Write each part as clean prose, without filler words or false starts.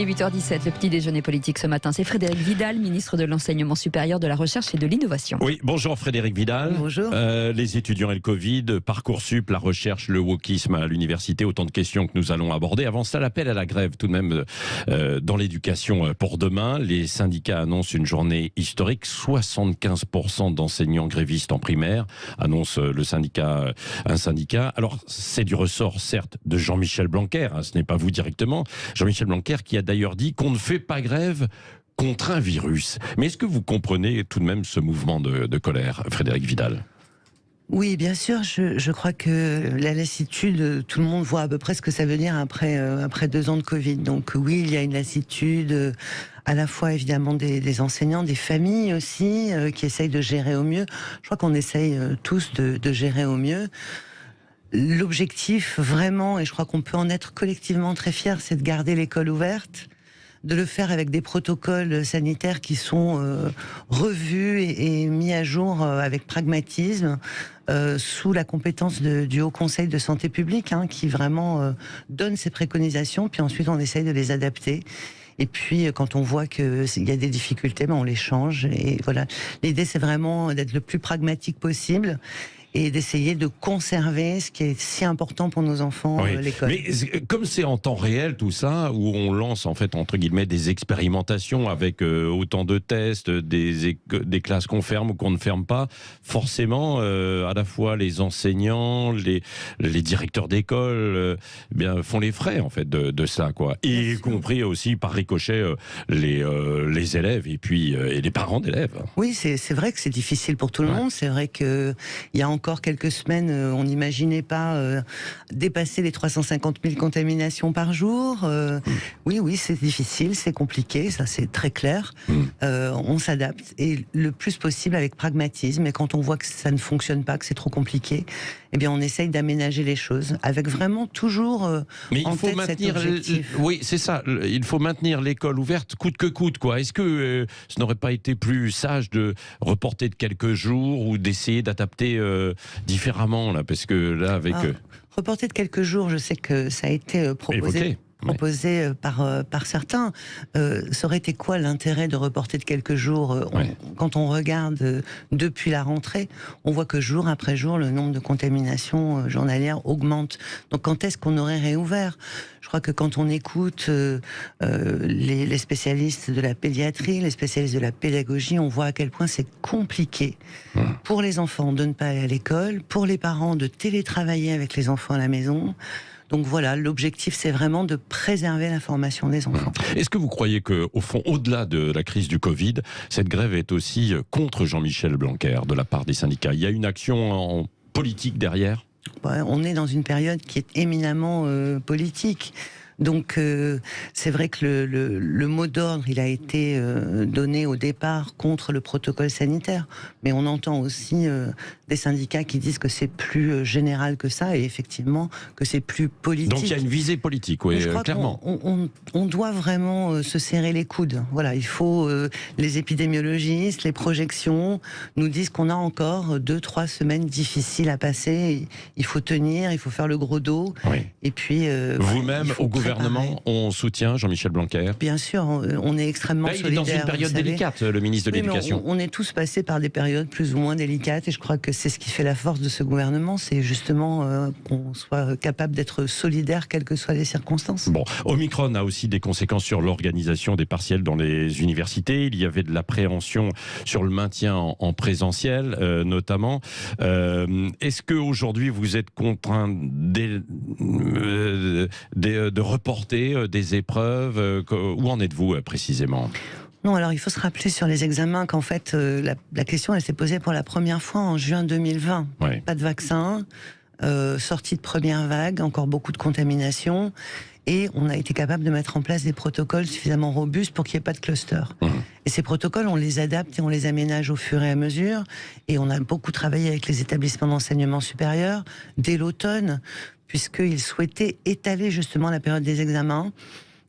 Et 8h17, le petit déjeuner politique ce matin, c'est Frédérique Vidal, ministre de l'Enseignement supérieur, de la Recherche et de l'Innovation. Oui, bonjour Frédérique Vidal. Bonjour. Les étudiants et le Covid, Parcoursup, la recherche, le wokisme à l'université, autant de questions que nous allons aborder. Avant cela, l'appel à la grève tout de même dans l'éducation pour demain. Les syndicats annoncent une journée historique. 75% d'enseignants grévistes en primaire, annonce un syndicat. Alors, c'est du ressort, certes, de Jean-Michel Blanquer, ce n'est pas vous directement. Jean-Michel Blanquer qui a d'ailleurs dit qu'on ne fait pas grève contre un virus. Mais est-ce que vous comprenez tout de même ce mouvement de colère, Frédérique Vidal ? Oui, bien sûr. Je crois que la lassitude, tout le monde voit à peu près ce que ça veut dire après 2 ans de Covid. Donc oui, il y a une lassitude, à la fois évidemment des enseignants, des familles aussi, qui essayent de gérer au mieux. Je crois qu'on essaye tous de gérer au mieux. L'objectif, vraiment, et je crois qu'on peut en être collectivement très fiers, c'est de garder l'école ouverte, de le faire avec des protocoles sanitaires qui sont revus et mis à jour avec pragmatisme, sous la compétence du Haut Conseil de santé publique, qui vraiment donne ses préconisations, puis ensuite on essaye de les adapter. Et puis, quand on voit qu'il y a des difficultés, on les change. Et voilà. L'idée, c'est vraiment d'être le plus pragmatique possible et d'essayer de conserver ce qui est si important pour nos enfants, oui. l'école. Mais comme c'est en temps réel tout ça, où on lance en fait entre guillemets des expérimentations avec autant de tests, des classes qu'on ferme ou qu'on ne ferme pas, forcément à la fois les enseignants, les directeurs d'école font les frais en fait de ça, quoi. Y compris aussi par ricochet les élèves et puis et les parents d'élèves. Oui, c'est vrai que c'est difficile pour tout le monde. C'est vrai que il y a encore quelques semaines, on n'imaginait pas dépasser les 350 000 contaminations par jour. Oui, c'est difficile, c'est compliqué, ça c'est très clair. On s'adapte et le plus possible avec pragmatisme. Et quand on voit que ça ne fonctionne pas, que c'est trop compliqué, eh bien on essaye d'aménager les choses avec vraiment toujours mais en il faut tête maintenir cet objectif. oui, c'est ça. Il faut maintenir l'école ouverte coûte que coûte, quoi. Est-ce que ce n'aurait pas été plus sage de reporter de quelques jours ou d'essayer d'adapter différemment là, parce que là avec reporter de quelques jours, je sais que ça a été proposé par certains. Ça aurait été quoi l'intérêt de reporter de quelques jours quand on regarde depuis la rentrée, on voit que jour après jour, le nombre de contaminations journalières augmente. Donc quand est-ce qu'on aurait réouvert ? Je crois que quand on écoute les spécialistes de la pédiatrie, les spécialistes de la pédagogie, on voit à quel point c'est compliqué pour les enfants de ne pas aller à l'école, pour les parents de télétravailler avec les enfants à la maison. Donc voilà, l'objectif, c'est vraiment de préserver la formation des enfants. Est-ce que vous croyez qu'au fond, au-delà de la crise du Covid, cette grève est aussi contre Jean-Michel Blanquer de la part des syndicats ? Il y a une action en politique derrière ? On est dans une période qui est éminemment politique. Donc c'est vrai que le mot d'ordre, il a été donné au départ contre le protocole sanitaire, mais on entend aussi des syndicats qui disent que c'est plus général que ça et effectivement que c'est plus politique. Donc il y a une visée politique, oui, clairement. On doit vraiment se serrer les coudes. Voilà, il faut les épidémiologistes, les projections nous disent qu'on a encore 2-3 semaines difficiles à passer. Il faut tenir, il faut faire le gros dos. Oui. Et puis vous-même au gouvernement, on soutient Jean-Michel Blanquer. Bien sûr, on est extrêmement solidaire. Il est dans une période délicate, le ministre de l'Éducation. On est tous passés par des périodes plus ou moins délicates et je crois que c'est ce qui fait la force de ce gouvernement, c'est justement qu'on soit capable d'être solidaire quelles que soient les circonstances. Bon, Omicron a aussi des conséquences sur l'organisation des partiels dans les universités. Il y avait de l'appréhension sur le maintien en présentiel, notamment. Est-ce qu'aujourd'hui vous êtes contraint de reporter des épreuves? Où en êtes-vous précisément ? Non, alors il faut se rappeler sur les examens qu'en fait la question elle s'est posée pour la première fois en juin 2020. Ouais. Pas de vaccin, sortie de première vague, encore beaucoup de contamination, et on a été capable de mettre en place des protocoles suffisamment robustes pour qu'il n'y ait pas de cluster. Et ces protocoles, on les adapte et on les aménage au fur et à mesure, et on a beaucoup travaillé avec les établissements d'enseignement supérieur dès l'automne, puisqu'ils souhaitaient étaler justement la période des examens.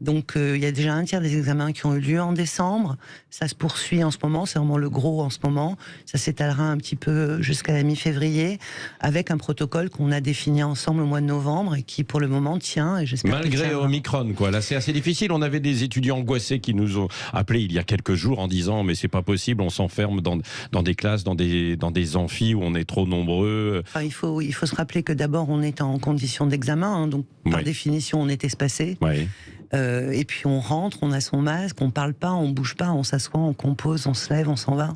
Donc il y a déjà un tiers des examens qui ont eu lieu en décembre. Ça se poursuit en ce moment, c'est vraiment le gros en ce moment. Ça s'étalera un petit peu jusqu'à la mi-février, avec un protocole qu'on a défini ensemble au mois de novembre et qui pour le moment tient. Et j'espère malgré Omicron, quoi. Là c'est assez difficile. On avait des étudiants angoissés qui nous ont appelés il y a quelques jours en disant mais c'est pas possible, on s'enferme dans des classes, dans des amphis où on est trop nombreux. Enfin, il faut se rappeler que d'abord on est en condition d'examen, hein, donc par définition on est espacé. Ouais. Et puis on rentre, on a son masque, on parle pas, on bouge pas, on s'assoit, on compose, on se lève, on s'en va.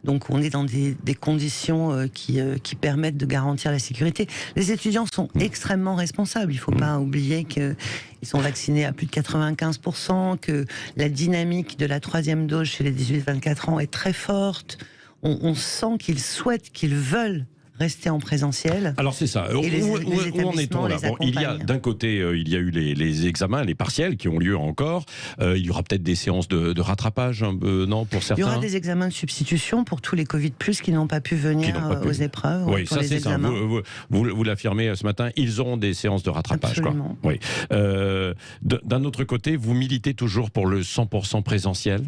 Donc on est dans des conditions qui permettent de garantir la sécurité. Les étudiants sont extrêmement responsables. Il ne faut pas oublier qu'ils sont vaccinés à plus de 95%, que la dynamique de la 3e dose chez les 18-24 ans est très forte. On sent qu'ils souhaitent, qu'ils veulent rester en présentiel. Alors c'est ça. Où en est-on là? Bon, il y a d'un côté, il y a eu les examens, les partiels qui ont lieu encore. Il y aura peut-être des séances de rattrapage, non, pour certains. Il y aura des examens de substitution pour tous les Covid+ qui n'ont pas pu venir aux épreuves. Oui, ça c'est ça. Vous l'affirmez ce matin. Ils auront des séances de rattrapage. Absolument. Quoi. Oui. D'un autre côté, vous militez toujours pour le 100% présentiel?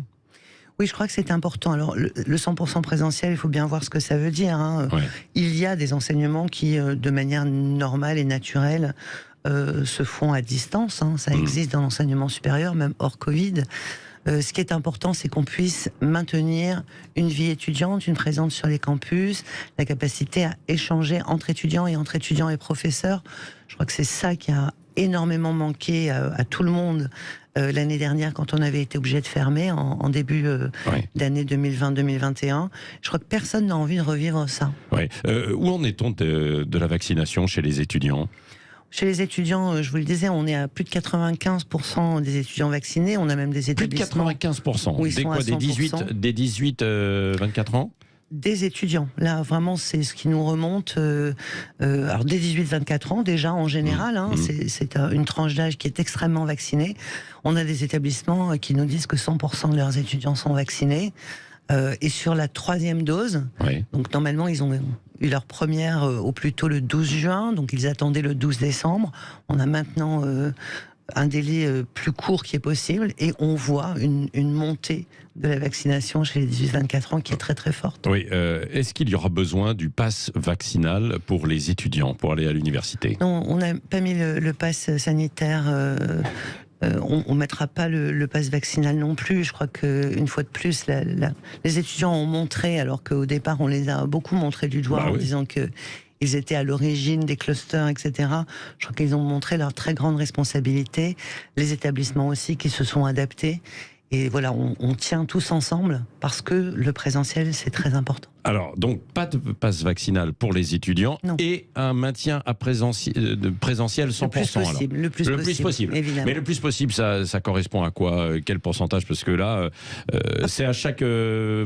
Oui, je crois que c'est important. Alors, le 100% présentiel, il faut bien voir ce que ça veut dire. Hein. Ouais. Il y a des enseignements qui, de manière normale et naturelle, se font à distance. Hein. Ça existe dans l'enseignement supérieur, même hors Covid. Ce qui est important, c'est qu'on puisse maintenir une vie étudiante, une présence sur les campus, la capacité à échanger entre étudiants et professeurs. Je crois que c'est ça qui a énormément manqué à tout le monde l'année dernière quand on avait été obligé de fermer en début d'année 2020-2021. Je crois que personne n'a envie de revivre ça. Ouais. Où en est-on de la vaccination chez les étudiants ? Chez les étudiants, je vous le disais, on est à plus de 95% des étudiants vaccinés. On a même des établissements... Plus de 95%. Où ils sont à 100%. Des 18-24 ans ? Des étudiants. Là, vraiment, c'est ce qui nous remonte. Alors, des 18-24 ans, déjà, en général, hein, c'est une tranche d'âge qui est extrêmement vaccinée. On a des établissements qui nous disent que 100% de leurs étudiants sont vaccinés. Et sur la 3e dose, donc normalement, ils ont eu leur première au plus tôt le 12 juin, donc ils attendaient le 12 décembre. On a maintenant un délai plus court qui est possible et on voit une montée de la vaccination chez les 18-24 ans qui est très très forte. Oui, est-ce qu'il y aura besoin du pass vaccinal pour les étudiants pour aller à l'université ? Non, on n'a pas mis le pass sanitaire. On ne mettra pas le pass vaccinal non plus. Je crois qu'une fois de plus, les étudiants ont montré, alors qu'au départ on les a beaucoup montré du doigt en disant que ils étaient à l'origine des clusters, etc. Je crois qu'ils ont montré leur très grande responsabilité. Les établissements aussi qui se sont adaptés. Et voilà, on tient tous ensemble parce que le présentiel, c'est très important. Alors, donc, pas de passe vaccinal pour les étudiants et un maintien à présentiel 100%. Le plus possible, évidemment. Mais le plus possible, ça correspond à quoi ? Quel pourcentage ? Parce que là, c'est à chaque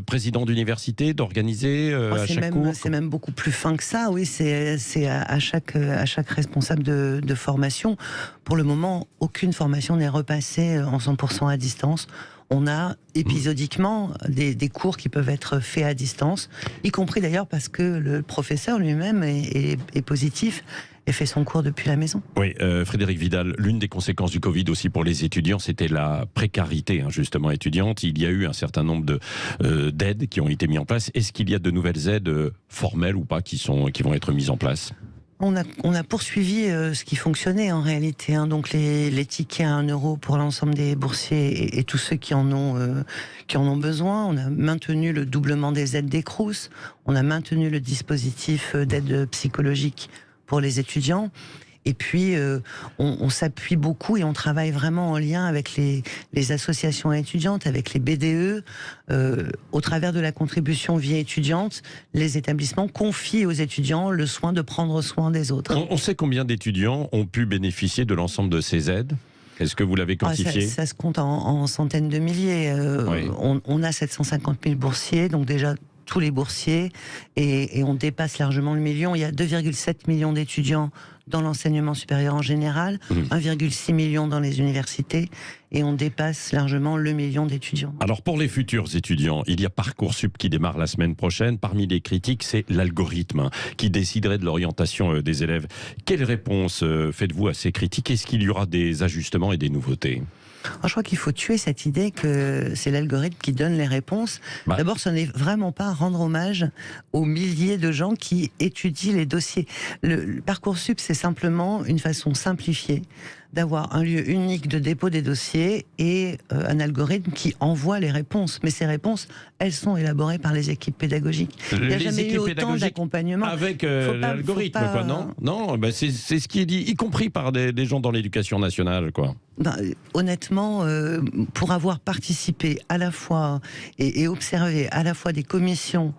président d'université d'organiser à chaque cours. C'est même beaucoup plus fin que ça, oui. C'est à chaque responsable de formation. Pour le moment, aucune formation n'est repassée en 100% à distance. On a épisodiquement des cours qui peuvent être faits à distance, y compris d'ailleurs parce que le professeur lui-même est positif et fait son cours depuis la maison. Oui, Frédérique Vidal, l'une des conséquences du Covid aussi pour les étudiants, c'était la précarité justement étudiante. Il y a eu un certain nombre d'aides qui ont été mises en place. Est-ce qu'il y a de nouvelles aides formelles ou pas qui vont être mises en place ? On a poursuivi ce qui fonctionnait en réalité, hein. Donc les tickets à 1 euro pour l'ensemble des boursiers et tous ceux qui en ont besoin. On a maintenu le doublement des aides des Crous. On a maintenu le dispositif d'aide psychologique pour les étudiants. Et puis, on s'appuie beaucoup et on travaille vraiment en lien avec les associations étudiantes, avec les BDE. Au travers de la contribution vie étudiante, les établissements confient aux étudiants le soin de prendre soin des autres. On sait combien d'étudiants ont pu bénéficier de l'ensemble de ces aides ? Est-ce que vous l'avez quantifié ? Ça se compte en centaines de milliers. On a 750 000 boursiers, donc déjà tous les boursiers, et on dépasse largement le million. Il y a 2,7 millions d'étudiants dans l'enseignement supérieur en général, 1,6 million dans les universités, et on dépasse largement le million d'étudiants. Alors pour les futurs étudiants, il y a Parcoursup qui démarre la semaine prochaine. Parmi les critiques, c'est l'algorithme qui déciderait de l'orientation des élèves. Quelle réponse faites-vous à ces critiques ? Est-ce qu'il y aura des ajustements et des nouveautés ? Je crois qu'il faut tuer cette idée que c'est l'algorithme qui donne les réponses. D'abord, ce n'est vraiment pas rendre hommage aux milliers de gens qui étudient les dossiers. Le Parcoursup, c'est simplement une façon simplifiée d'avoir un lieu unique de dépôt des dossiers et un algorithme qui envoie les réponses. Mais ces réponses, elles sont élaborées par les équipes pédagogiques. Il n'y a jamais eu autant d'accompagnement. Avec l'algorithme, quoi, non? Non, c'est ce qui est dit, y compris par des gens dans l'éducation nationale, quoi. Honnêtement, pour avoir participé à la fois et observé à la fois des commissions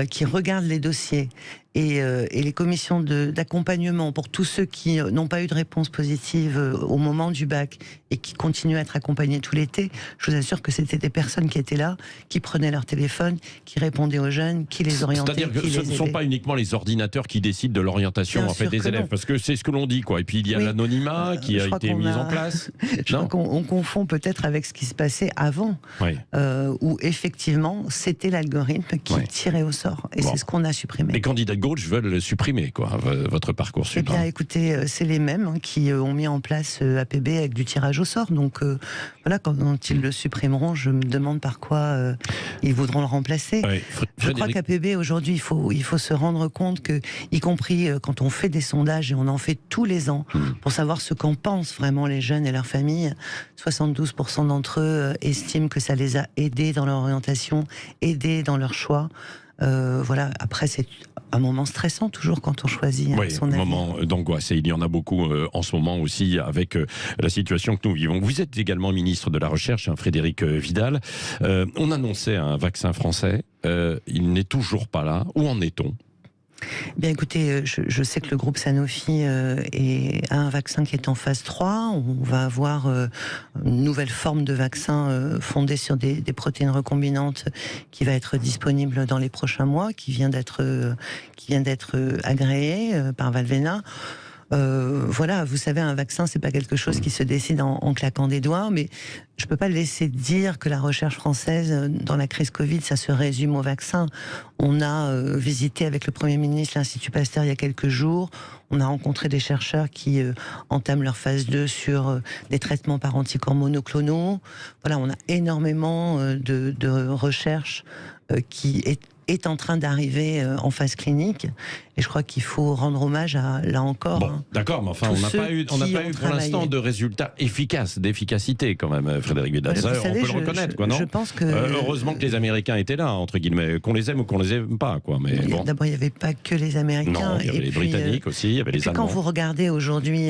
qui regardent les dossiers et les commissions d'accompagnement pour tous ceux qui n'ont pas eu de réponse positive au moment du bac et qui continuent à être accompagnés tout l'été, je vous assure que c'était des personnes qui étaient là, qui prenaient leur téléphone, qui répondaient aux jeunes, qui les orientaient. C'est-à-dire que ce ne sont pas uniquement les ordinateurs qui décident de l'orientation des élèves, parce que c'est ce que l'on dit, quoi. Et puis il y a l'anonymat qui a été mis en place. Je crois qu'on confond peut-être avec ce qui se passait avant, où effectivement c'était l'algorithme qui tirait au sort, et c'est ce qu'on a supprimé. Les candidats de gauche veulent le supprimer, quoi, votre Parcoursup. Eh bien, écoutez, c'est les mêmes qui ont mis en place APB avec du tirage au sort. Donc voilà, quand ils le supprimeront, je me demande par quoi ils voudront le remplacer. Je crois qu'APB aujourd'hui, il faut se rendre compte que, y compris quand on fait des sondages, et on en fait tous les ans, pour savoir ce qu'en pensent vraiment les jeunes et leurs familles, 72% d'entre eux estiment que ça les a aidés dans leur orientation, aidés dans leur choix. Voilà. Après, c'est un moment stressant toujours quand on choisit son avenir. Moment d'angoisse, et il y en a beaucoup en ce moment aussi avec la situation que nous vivons. Vous êtes également ministre de la Recherche, Frédérique Vidal. On annonçait un vaccin français, il n'est toujours pas là. Où en est-on ? Bien écoutez, je sais que le groupe Sanofi a un vaccin qui est en phase 3. On va avoir une nouvelle forme de vaccin fondée sur des protéines recombinantes qui va être disponible dans les prochains mois, qui vient d'être agréé par Valvena. Voilà, vous savez, un vaccin, c'est pas quelque chose qui se décide en claquant des doigts, mais je peux pas laisser dire que la recherche française dans la crise Covid, ça se résume au vaccin. On a visité avec le Premier ministre l'Institut Pasteur il y a quelques jours. On a rencontré des chercheurs qui entament leur phase 2 sur des traitements par anticorps monoclonaux. Voilà, on a énormément de recherche qui est en train d'arriver en phase clinique, et je crois qu'il faut rendre hommage à, là encore... Bon, d'accord, mais enfin, on n'a pas eu pour l'instant de résultats efficaces, d'efficacité quand même, Frédérique Vidal. Ça, on peut le reconnaître, quoi, non ? Je pense que... heureusement que les Américains étaient là, entre guillemets, qu'on les aime ou qu'on les aime pas, quoi. Mais bon. D'abord, il n'y avait pas que les Américains. Non, il y avait les Britanniques aussi, il y avait les Allemands. Quand vous regardez aujourd'hui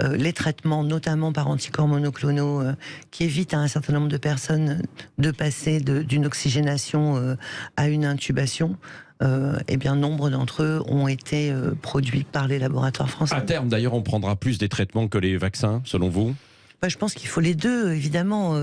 les traitements, notamment par anticorps monoclonaux, qui évitent à un certain nombre de personnes de passer d'une oxygénation à une intubation, eh bien, nombre d'entre eux ont été produits par les laboratoires français. À terme, d'ailleurs, on prendra plus des traitements que les vaccins, selon vous ? Je pense qu'il faut les deux, évidemment.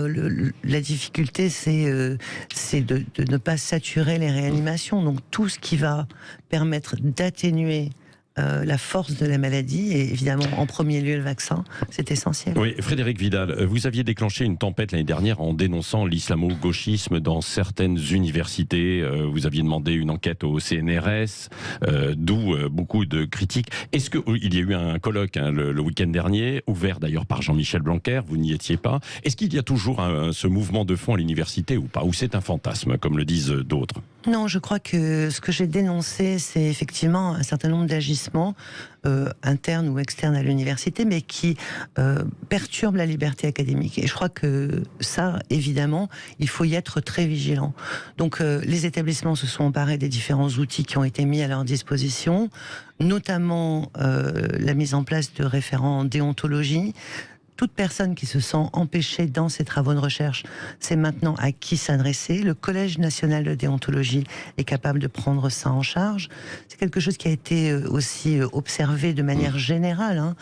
La difficulté, c'est de ne pas saturer les réanimations. Donc, tout ce qui va permettre d'atténuer la force de la maladie, et évidemment en premier lieu le vaccin, c'est essentiel. Oui, Frédérique Vidal, vous aviez déclenché une tempête l'année dernière en dénonçant l'islamo-gauchisme dans certaines universités. Vous aviez demandé une enquête au CNRS, d'où beaucoup de critiques. Est-ce qu'il y a eu un colloque le week-end dernier, ouvert d'ailleurs par Jean-Michel Blanquer, vous n'y étiez pas. Est-ce qu'il y a toujours ce mouvement de fond à l'université ou pas ? Ou c'est un fantasme, comme le disent d'autres ? Non, je crois que ce que j'ai dénoncé, c'est effectivement un certain nombre d'agissements internes ou externes à l'université, mais qui perturbent la liberté académique. Et je crois que ça, évidemment, il faut y être très vigilant. Donc les établissements se sont emparés des différents outils qui ont été mis à leur disposition, notamment la mise en place de référents en déontologie. Toute personne qui se sent empêchée dans ses travaux de recherche sait maintenant à qui s'adresser. Le Collège national de déontologie est capable de prendre ça en charge. C'est quelque chose qui a été aussi observé de manière générale.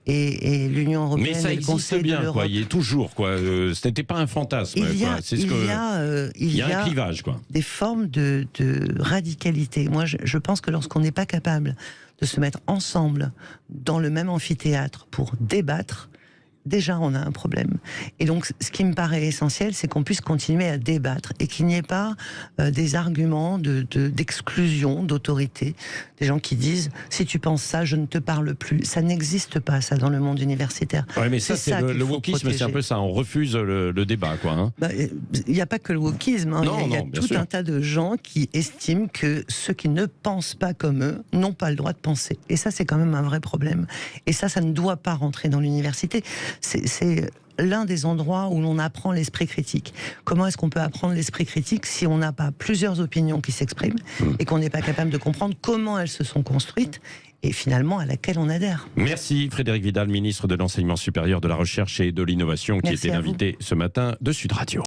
Et l'Union européenne, mais ça et le Conseil bien, de l'Europe... quoi. Il y a toujours, quoi. Ce n'était pas un fantasme. Il y a un clivage, quoi. Des formes de radicalité. Moi, je pense que lorsqu'on n'est pas capable de se mettre ensemble dans le même amphithéâtre pour débattre, déjà on a un problème. Et donc ce qui me paraît essentiel, c'est qu'on puisse continuer à débattre et qu'il n'y ait pas des arguments d'exclusion, d'autorité, des gens qui disent si tu penses ça, je ne te parle plus. Ça n'existe pas, ça, dans le monde universitaire. Oui, mais ça, c'est le wokisme, c'est un peu ça, on refuse le débat, quoi. Hein. Il n'y a pas que le wokisme, hein. Il y a tout sûr. un tas de gens qui estiment que ceux qui ne pensent pas comme eux n'ont pas le droit de penser. Et ça, c'est quand même un vrai problème. Et ça ne doit pas rentrer dans l'université. C'est l'un des endroits où l'on apprend l'esprit critique. Comment est-ce qu'on peut apprendre l'esprit critique si on n'a pas plusieurs opinions qui s'expriment et qu'on n'est pas capable de comprendre comment elles se sont construites et finalement à laquelle on adhère. Merci Frédérique Vidal, ministre de l'Enseignement supérieur, de la Recherche et de l'Innovation, qui Merci était l'invité ce matin de Sud Radio.